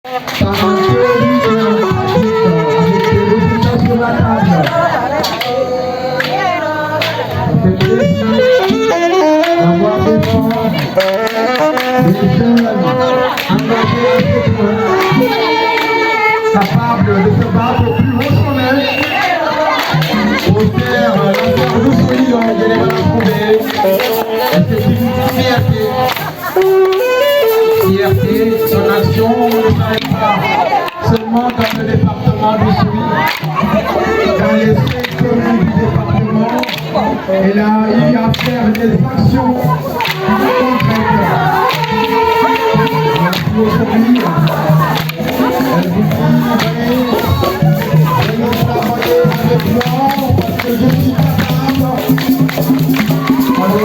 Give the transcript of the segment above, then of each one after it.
par un théorie avec des résultats sur la table. Ça fait plaisir d'avoir des femmes, des jeunes engagés à ce point, capables de se battre au plus haut sommet pour faire l'affaire de Souillon, de les retrouver. Et c'est une fierté. Fierté, son action, on ne s'arrête pas seulement dans le département du Souy. Dans les 5 communes du département, elle a eu à faire des actions concrètes. Merci aujourd'hui. Elle vous dit, venez travailler avec moi parce que je suis capable. Alors,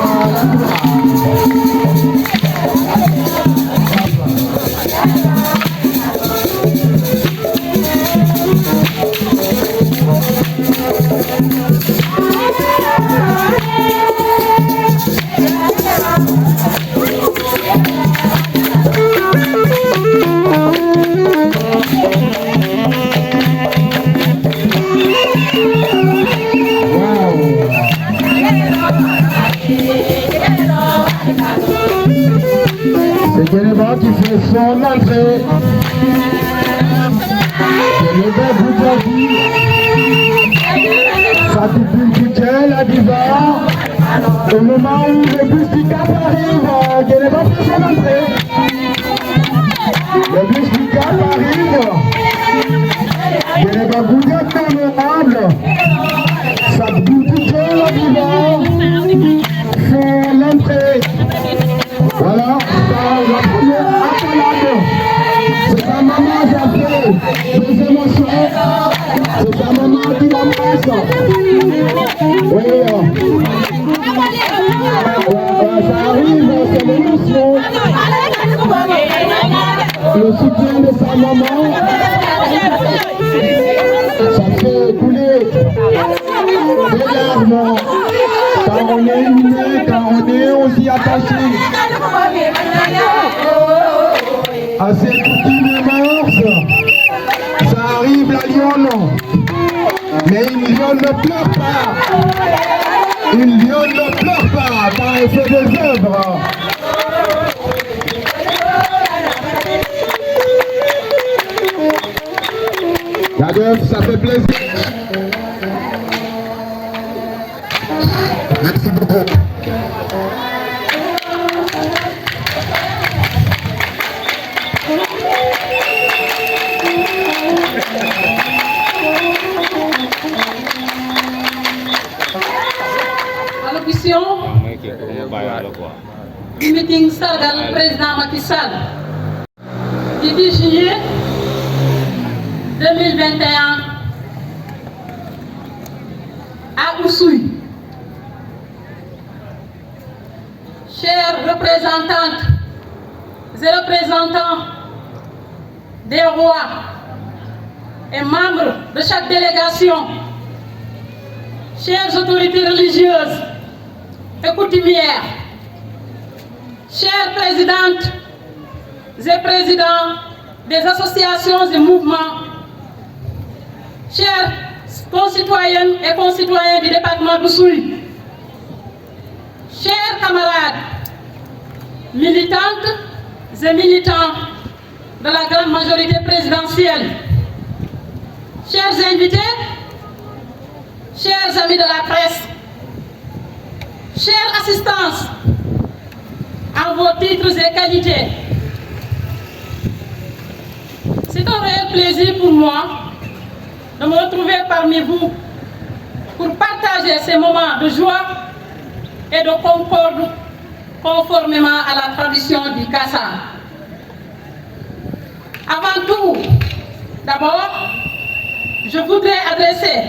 c'est Geneva qui fait son entrée. Geneva Boudjadi, Fatih Boudjel à Diva. Au moment où le bus du Cap arrive, Geneva fait son entrée. Le bus du Cap arrive. Geneva Boudjel honorable. Fatih Boudjel à Diva fait l'entrée. Voilà, la première accolade. C'est sa maman qui a fait des émotions. C'est sa maman qui l'embrasse. Oui, ça arrive, c'est l'émotion. Le soutien de sa maman, ça fait couler des larmes. Quand on est unis, quand on est aussi attaché à ces petites mœurs, ça arrive la lionne. Mais une lionne ne pleure pas. Une lionne ne pleure pas quand elle fait des œuvres. La deuil, ça fait plaisir. Merci beaucoup. Allocution du meeting sargal président Macky Sall du 10 juillet 2021 à Oussouye. Chères représentantes et représentants des rois et membres de chaque délégation, chères autorités religieuses et coutumières, chères présidentes et présidents des associations et mouvements, chers concitoyennes et concitoyens du département d'Oussouye, chers camarades, militantes et militants de la grande majorité présidentielle, chers invités, chers amis de la presse, chère assistance en vos titres et qualités, c'est un réel plaisir pour moi de me retrouver parmi vous pour partager ces moments de joie et de concorde conformément à la tradition du Kassa. Avant tout, d'abord, je voudrais adresser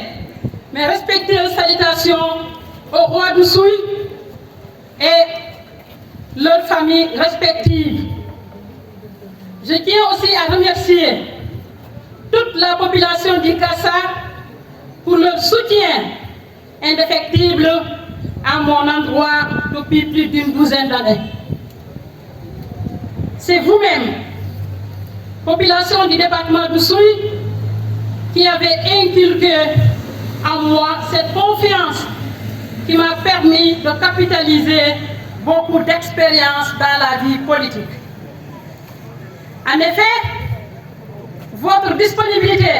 mes respectueuses salutations aux rois d'Oussouye et leurs familles respectives. Je tiens aussi à remercier toute la population du Kassa pour leur soutien indéfectible à mon endroit depuis plus d'une douzaine d'années. C'est vous-même population du département d'Oussouye, qui avait inculqué en moi cette confiance qui m'a permis de capitaliser beaucoup d'expérience dans la vie politique. En effet, votre disponibilité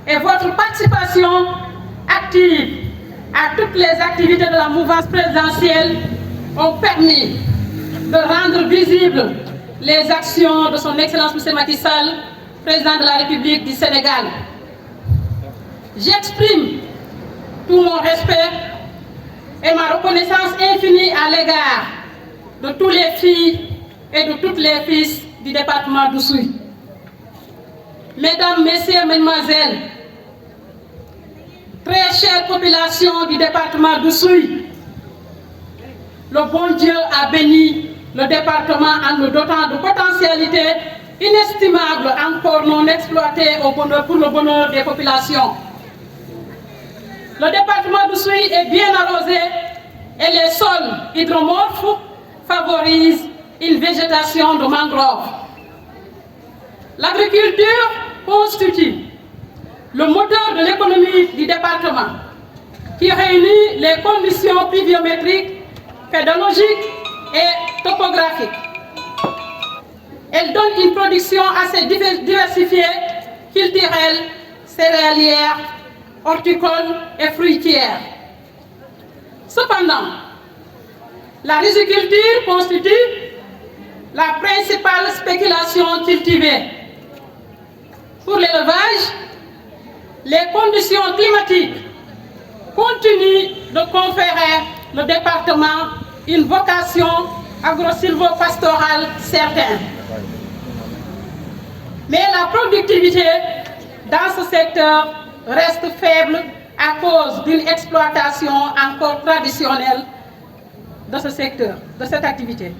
et votre participation active à toutes les activités de la mouvance présidentielle ont permis de rendre visibles les actions de son Excellence M. Macky Sall, président de la République du Sénégal. J'exprime tout mon respect et ma reconnaissance infinie à l'égard de tous les filles et de toutes les fils du département d'Oussouye. Mesdames, Messieurs, Mesdemoiselles, très chère population du département d'Oussouye, le bon Dieu a béni le département en nous dotant de potentialités inestimables encore non exploitées pour le bonheur des populations. Le département d'Oussouye est bien arrosé et les sols hydromorphes favorisent une végétation de mangroves. L'agriculture constitue le moteur de l'économie du département qui réunit les conditions pluviométriques, pédologiques et topographiques. Elle donne une production assez diversifiée, culturelle, céréalière, horticole et fruitière. Cependant, la riziculture constitue la principale spéculation cultivée. Pour l'élevage, les conditions climatiques continuent de conférer au département une vocation agro-silvopastorale certaine. Mais la productivité dans ce secteur reste faible à cause d'une exploitation encore traditionnelle de ce secteur, de cette activité.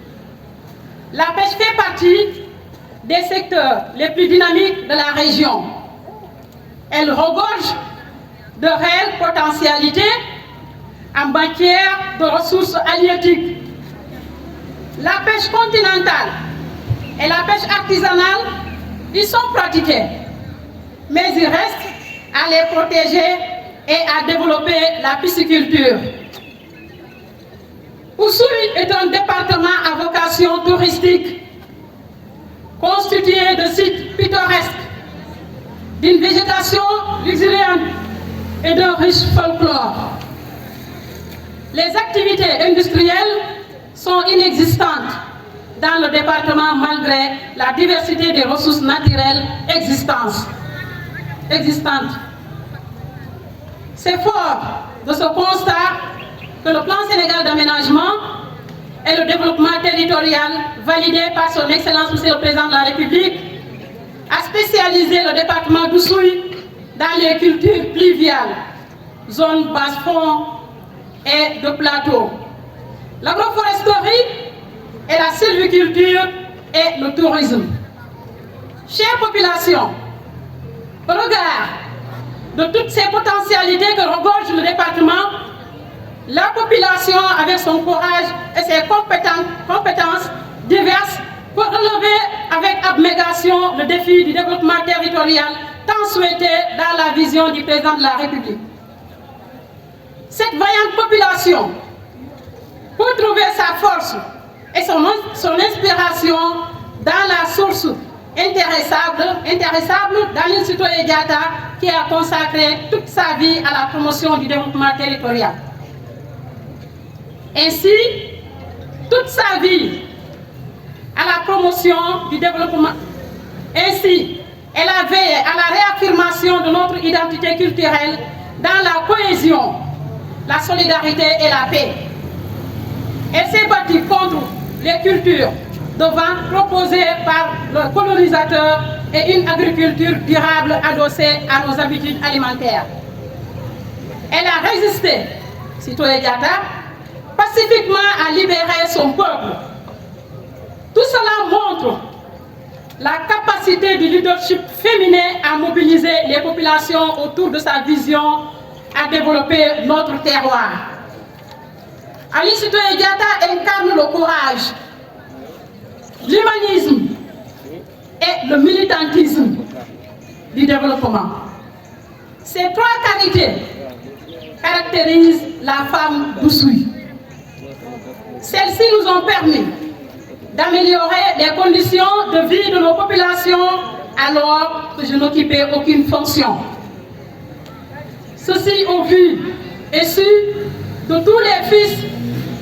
La pêche fait partie des secteurs les plus dynamiques de la région. Elle regorge de réelles potentialités en matière de ressources halieutiques. La pêche continentale et la pêche artisanale y sont pratiquées, mais il reste à les protéger et à développer la pisciculture. Oussouye est un département à vocation touristique, constitué de sites pittoresques, d'une végétation luxuriante et d'un riche folklore. Les activités industrielles sont inexistantes dans le département malgré la diversité des ressources naturelles existantes. C'est fort de ce constat que le plan Sénégal d'aménagement et le développement territorial validé par son Excellence Monsieur le Président de la République a spécialisé le département d'Oussouye dans les cultures pluviales, zones basse-fond et de plateau, l'agroforesterie et la sylviculture et le tourisme. Chère population, au regard de toutes ces potentialités que regorge le département, la population, avec son courage et ses compétences diverses, peut relever avec abnégation le défi du développement territorial tant souhaité dans la vision du président de la République. Cette vaillante population peut trouver sa force et son inspiration dans la source intéressable d'Aline Sitoé Diatta, qui a consacré toute sa vie à la promotion du développement territorial. Ainsi, toute sa vie à la promotion du développement. Ainsi, elle a veillé à la réaffirmation de notre identité culturelle dans la cohésion, la solidarité et la paix. Elle s'est battue contre les cultures de vente proposées par le colonisateur et une agriculture durable adossée à nos habitudes alimentaires. Elle a résisté, Sitoé Diatta, pacifiquement à libérer son peuple. Tout cela montre la capacité du leadership féminin à mobiliser les populations autour de sa vision à développer notre terroir. Aline Sitoé Diatta incarne le courage, l'humanisme et le militantisme du développement. Ces trois qualités caractérisent la femme d'Oussouye. Celles-ci nous ont permis d'améliorer les conditions de vie de nos populations alors que je n'occupais aucune fonction. Ceci au vu et su de tous les fils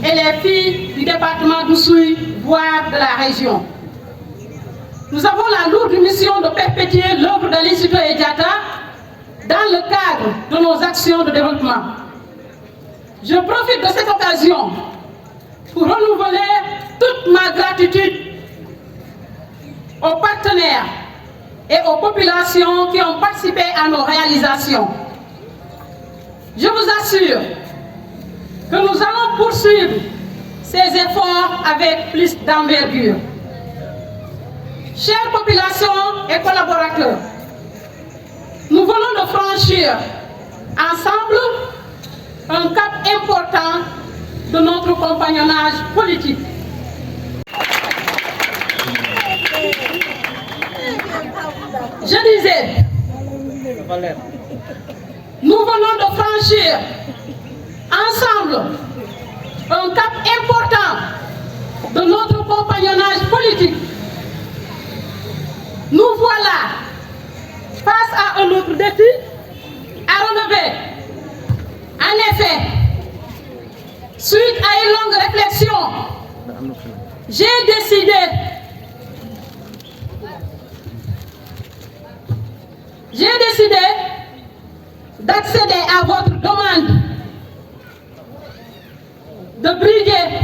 et les filles du département d'Oussouye, voire de la région. Nous avons la lourde mission de perpétuer l'œuvre de l'Institut Ediata dans le cadre de nos actions de développement. Je profite de cette occasion pour renouveler toute ma gratitude aux partenaires et aux populations qui ont participé à nos réalisations. Je vous assure que nous allons poursuivre ces efforts avec plus d'envergure. Chères populations et collaborateurs, nous venons de franchir ensemble un cap important de notre compagnonnage politique. Je disais, nous venons de franchir ensemble un cap important de notre compagnonnage politique. Nous voilà face à un autre défi à relever. En effet, suite à une longue réflexion, j'ai décidé d'accéder à votre demande de briguer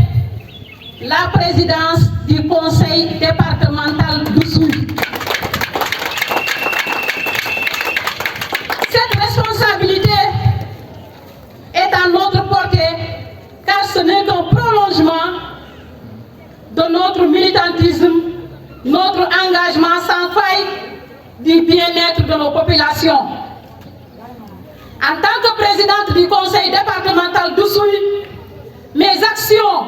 la présidence du conseil départemental d'Oussouye. Cette responsabilité est à notre portée car ce n'est qu'un prolongement de notre militantisme, notre engagement sans faille du bien-être de nos populations. En tant que présidente du conseil départemental d'Oussouye, mes actions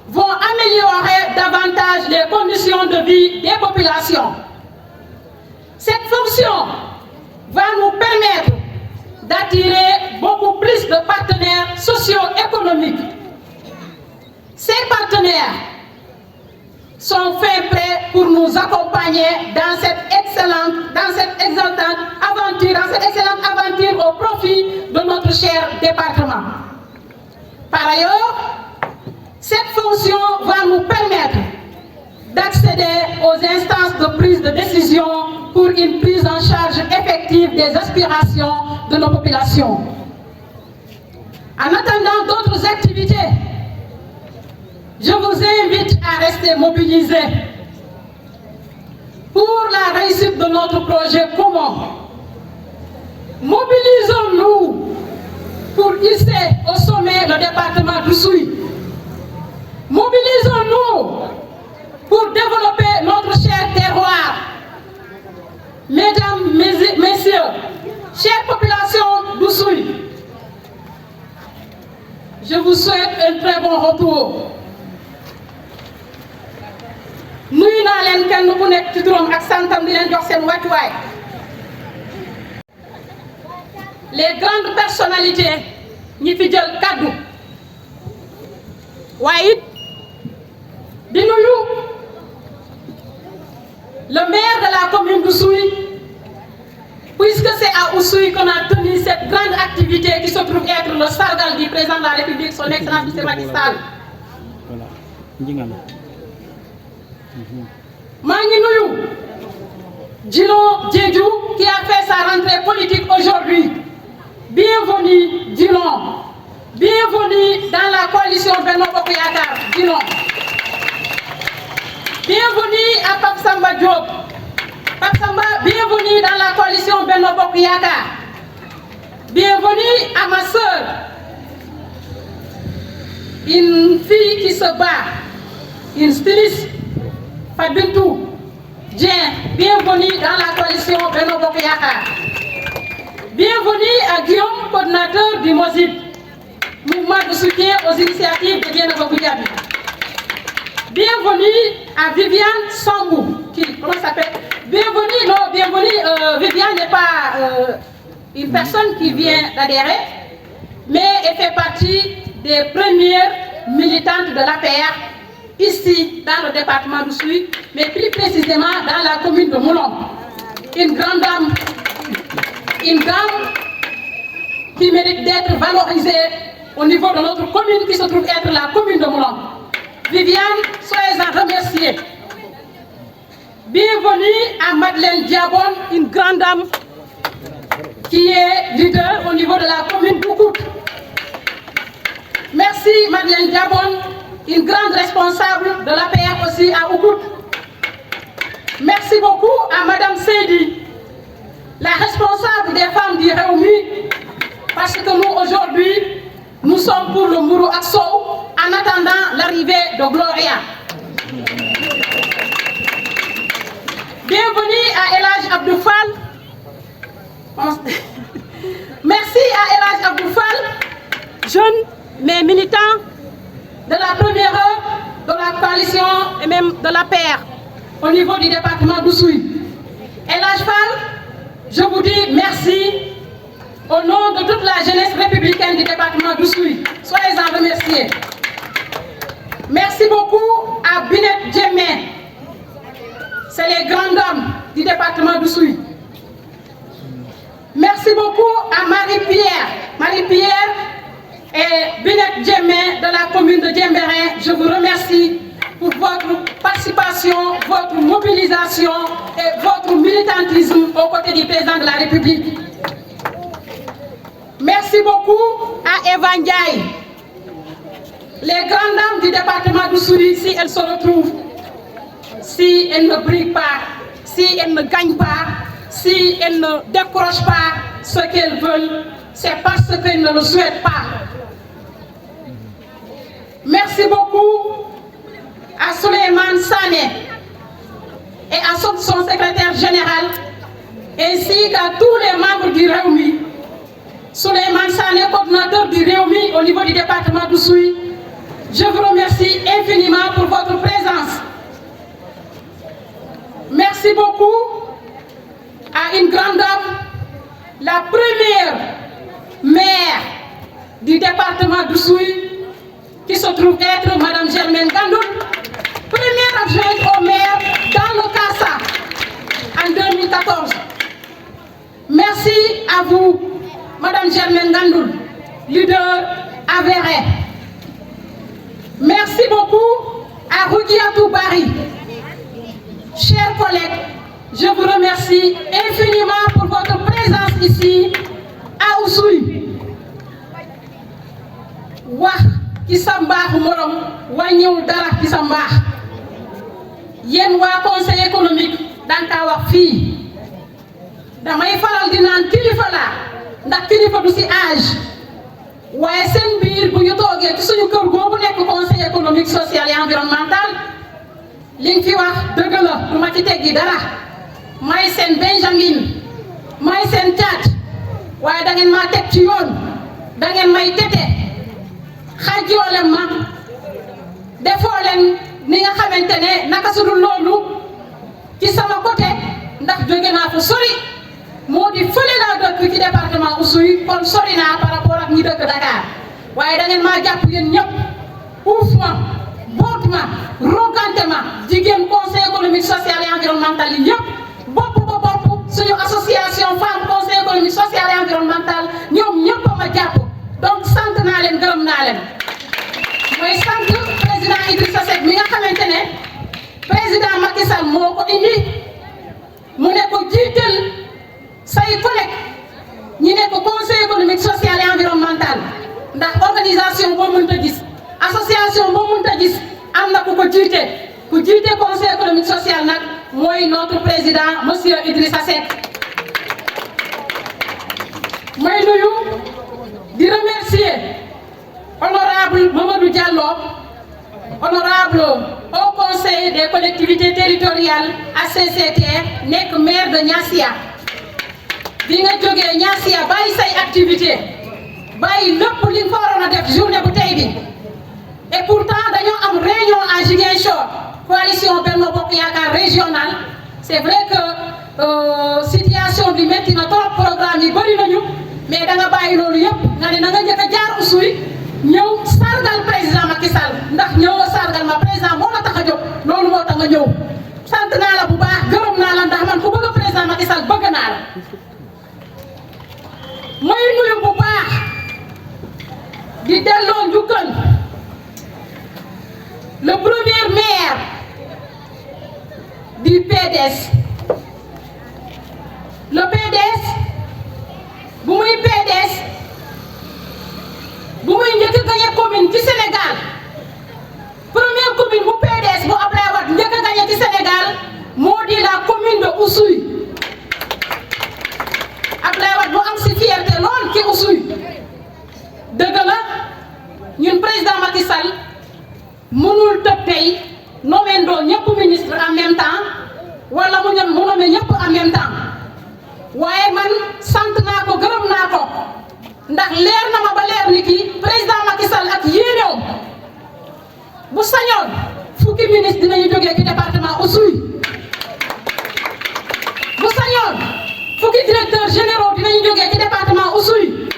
vont améliorer davantage les conditions de vie des populations. Cette fonction va nous permettre d'attirer beaucoup plus de partenaires socio-économiques. Ces partenaires sont faits prêts pour nous accompagner dans cette excellente aventure au profit de notre cher département. Par ailleurs, cette fonction va nous permettre d'accéder aux instances de prise de décision pour une prise en charge effective des aspirations de nos populations. En attendant d'autres activités, je vous invite à rester mobilisés pour la réussite de notre projet commun. Mobilisons-nous pour hisser au sommet le département d'Oussouye. Mobilisons-nous pour développer notre cher terroir. Mesdames, messieurs, chère population d'Oussouye, je vous souhaite un très bon retour. nuyu naa leen kenn ku nekk ci turam ak santam di leen jox seen wàccuwaay. Les grandes personnalités ñi fi jël kaddu waaye it di nuyu le maire de la commune d'Oussouye, puisque c'est à Oussouye qu'on a tenu cette grande activité qui se trouve être le sargal du président de la République, son excellence M. Macky Sall. maa ngi nuyu Djilon Diédhiou qui a fait sa rentrée politique aujourd'hui. Bienvenue Djilon, bienvenue dans la coalition Benno Bokk Yaakaar Djilon. Bienvenue à Pape Samba Diop. Pape Samba, bienvenue dans la coalition Benno Bokk Yaakaar. Bienvenue à ma sœur, une fille qui se bat, une styliste, Fabintou Dien. Bienvenue dans la coalition Benno Bokk Yaakaar. Bienvenue à Guillaume, coordinateur du MOSIP, mouvement de soutien aux initiatives de Dieynaba Goudiaby. Bienvenue à Viviane Sambou, qui, comment s'appelle, Bienvenue, non, bienvenue. Viviane n'est pas une personne qui vient d'adhérer, mais elle fait partie des premières militantes de l'APR ici dans le département d'Oussouye, mais plus précisément dans la commune de Moulom. Une grande dame qui mérite d'être valorisée au niveau de notre commune qui se trouve être la commune de Moulom. Viviane, soyez-en remerciée. Bienvenue à Madeleine Diabon, une grande dame qui est leader au niveau de la commune d'Oukout. Merci Madeleine Diabon, une grande responsable de l'APR aussi à Oukout. Merci beaucoup à Madame Seydi, la responsable des femmes du Réumi, parce que nous aujourd'hui, nous sommes pour le Mourou Akso en attendant l'arrivée de Gloria. Bienvenue à Elhadj Abdou Fall. Merci à Elhadj Abdou Fall, jeune mais militant de la première heure de la coalition et même de la paire au niveau du département d'Oussouye. Elhadj Fall, je vous dis merci au nom de toute la jeunesse républicaine du département d'Oussouye. Soyez-en remerciés. Merci beaucoup à Binet Djemé. C'est les grandes dames du département d'Oussouye. Merci beaucoup à Marie-Pierre. Marie-Pierre et Binet Djemé de la commune de Djembérin. Je vous remercie pour votre participation, votre mobilisation et votre militantisme aux côtés du président de la République. Merci beaucoup à Eva Ndiaye. Les grandes dames du département d'Oussouye, si elles se retrouvent, si elles ne brillent pas, si elles ne gagnent pas, si elles ne décrochent pas ce qu'elles veulent, c'est parce qu'elles ne le souhaitent pas. Merci beaucoup à Souleymane Sané et à son secrétaire général, ainsi qu'à tous les membres du Réumi. Souleymane Sané, coordinateur du Réumi au niveau du département d'Oussouye, je vous remercie infiniment pour votre présence. Merci beaucoup à une grande dame, la première maire du département d'Oussouye, qui se trouve être Mme Germaine Gandoul, première adjointe au maire dans le CASA en 2014. Merci à vous, Mme Germaine Gandoul, leader avéré. Merci beaucoup à Rougiatou Bari. Chers collègues, je vous remercie infiniment pour votre présence ici à Oussouye. Wax ci sa mbaaxu morom wàññiwul dara ci sa mbaax. Yéen waa conseil économique daan kaa wax fii damay faral di naan kilifa laa ndax kilifa du si âge waaye seen biir bu ñu toogee ci suñu kër googu nekk conseil économique social et environnemental li nga fi wax dëgg la du ma ci teggi dara may seen Benjamin may seen caat waaye da ngeen maa teg ci yoon da ngeen may tete xajoo leen ma defoo leen ni nga xamante ne naka su dul loolu ci sama côté ndax jóge naa fa sori moo di fële laa dëkk ci département Oussouye kon sori naa par rapport ak ñi dëkk Dakar waaye da ngeen maa jàpp yéen ñëpp uuf ma boot ma rogante ma jigéen conseil économique social et environnemental yi yëpp bopp ba bopp suñu association femme conseil économique social et environnemental ñoom ñëpp a ma jàpp donc sant naa leen gërëm naa leen mooy sant président Idrissa Seck mi nga xamante ne président Macky Sall moo ko indi mu ne ko jiital say collègues ñi nekk conseil économique social et environnemental ndax organisation boo mënta gis association boo mënta gis am na ku jiite conseil économique social nag mooy notre président monsieur Idrissa Seck. may nuyu di remercier honorable Mamadou Diallo, honorable au conseil des collectivités territoriales ACCT nekk maire de Niassia. bi nga jógee Niassia bàyyi say activité bàyyi lépp li nga fa waroon a def journée bu tey bi et pourtant dañoo am réunion à Ziguinchor coalition Benno Bokk Yaakaar régionale c'est vrai que situation bi métti na trop programme yi bëri nañu mais da nga bàyyi loolu yëpp nga ne na nga njëkk a jaar Oussouye ñëw sargal président Macky Sall ndax ñëw sargal ma président moo la tax a jóg loolu moo tax nga ñëw sant naa la bu baax gërëm naa la ndax man ku bëgg président Macky Sall bëgg naa la mooy nuyu bu baax di delloo njukkal le premier maire du PDS le PDS bu muy PDS bu muy njëkk a gagné commune ci Sénégal première commune bu PDS bu Abdoulaye Wade njëkk a gagné ci Sénégal moo di la commune de Oussouye Abdoulaye Wade mu am si fierté lool ci Oussouye dëgg la ñun président Macky Sall mënul tëb tey nommé ndoo ñëpp ministre en même temps wala mu nommé ñëpp en même temps waaye man sant naa ko gërëm naa ko ndax leer na ma ba leer ni kii président Macky Sall ak yéeneewam bu sañoon fukki ministre dinañu jógee ci département Oussouye bu sañoon fukki directeurs généraux dinañu jógee ci département Oussouye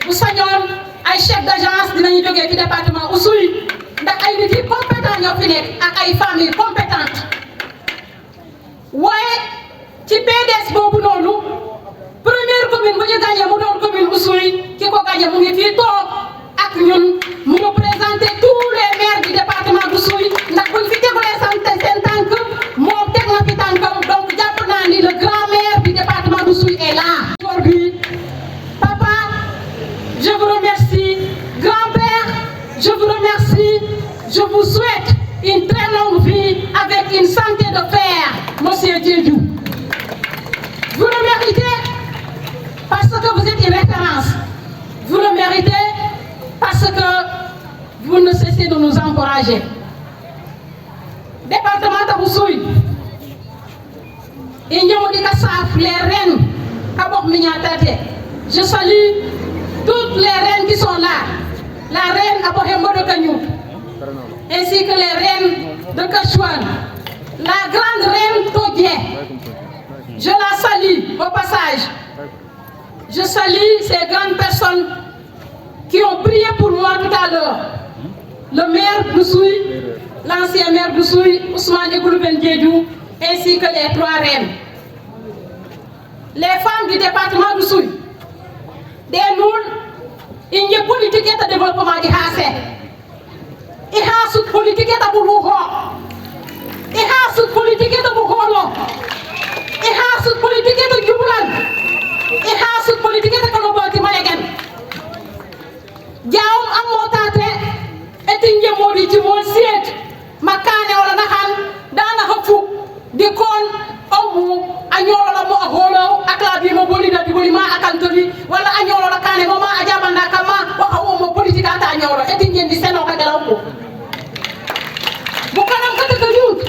bu sañoon ay chefs d'agence dinañu jógee ci département Oussouye ndax ay nit yi compétent ñoo fi nekk ak ay familles compétentes waaye ci PDS boobu noonu première commune bu ñu gagné mu doon commune Oussouye ki ko gagné mu ngi fii toog ak ñun mu représenté tous les maires du département d'Oussouye ndax buñ fi tegulee seen tànk moom teg na fi tànkam donc jàpp naa ni le grand maire du département d'Oussouye est là. Aujourd'hui, papa, je vous remercie. Grand-père, je vous remercie. Je vous souhaite une très longue vie avec une santé de fer, monsieur Diédhiou. Vous le méritez parce que vous êtes une référence. Vous le méritez parce que vous ne cessez de nous encourager. Département de Oussouye, les reines, je salue toutes les reines qui sont là. La reine Abohembo de Kanyou, ainsi que les reines de Kachouane, la grande reine Todien. Je la salue au passage. Je salue ces grandes personnes qui ont prié pour moi tout à l'heure. Le maire d'Oussouye, l'ancien maire d'Oussouye, Ousmane Goulouben Diédhiou, ainsi que les trois reines. Les femmes du département d'Oussouye, des noules, il y a politique de développement de Hassé. Il y a une politique de Boulouho. Il y a une politique de Bouholo. Il y a une politique de Djoulan. Il y a une politique de Koloboti Malegen. Diaom Amotate et il y a modi ci mo siet makane wala nahan dana hafu di kon amu anyolo la mo holo akla bi mo boli da di boli ma akantoli wala anyolo la kane mo ma ajaba ndakama wa hawo mo politique anta anyolo et ngeen di seno ka galaw ko bu kanam ka ko yut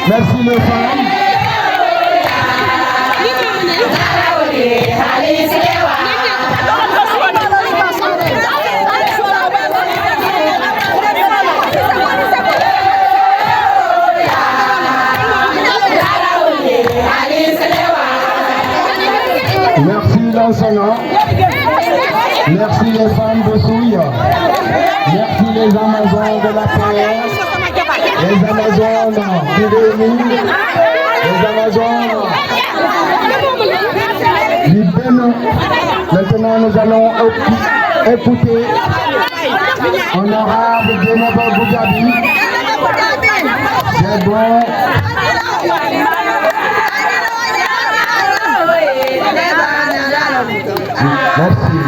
Merci les femmes. Merci l'enseignant. Merci les femmes de Souille. Merci les Amazones de la paix. les Amazones qui réunissent, les Amazones du Bénin. Maintenant, nous allons écouter honorable Djenaba Bougabi. C'est bon. Merci.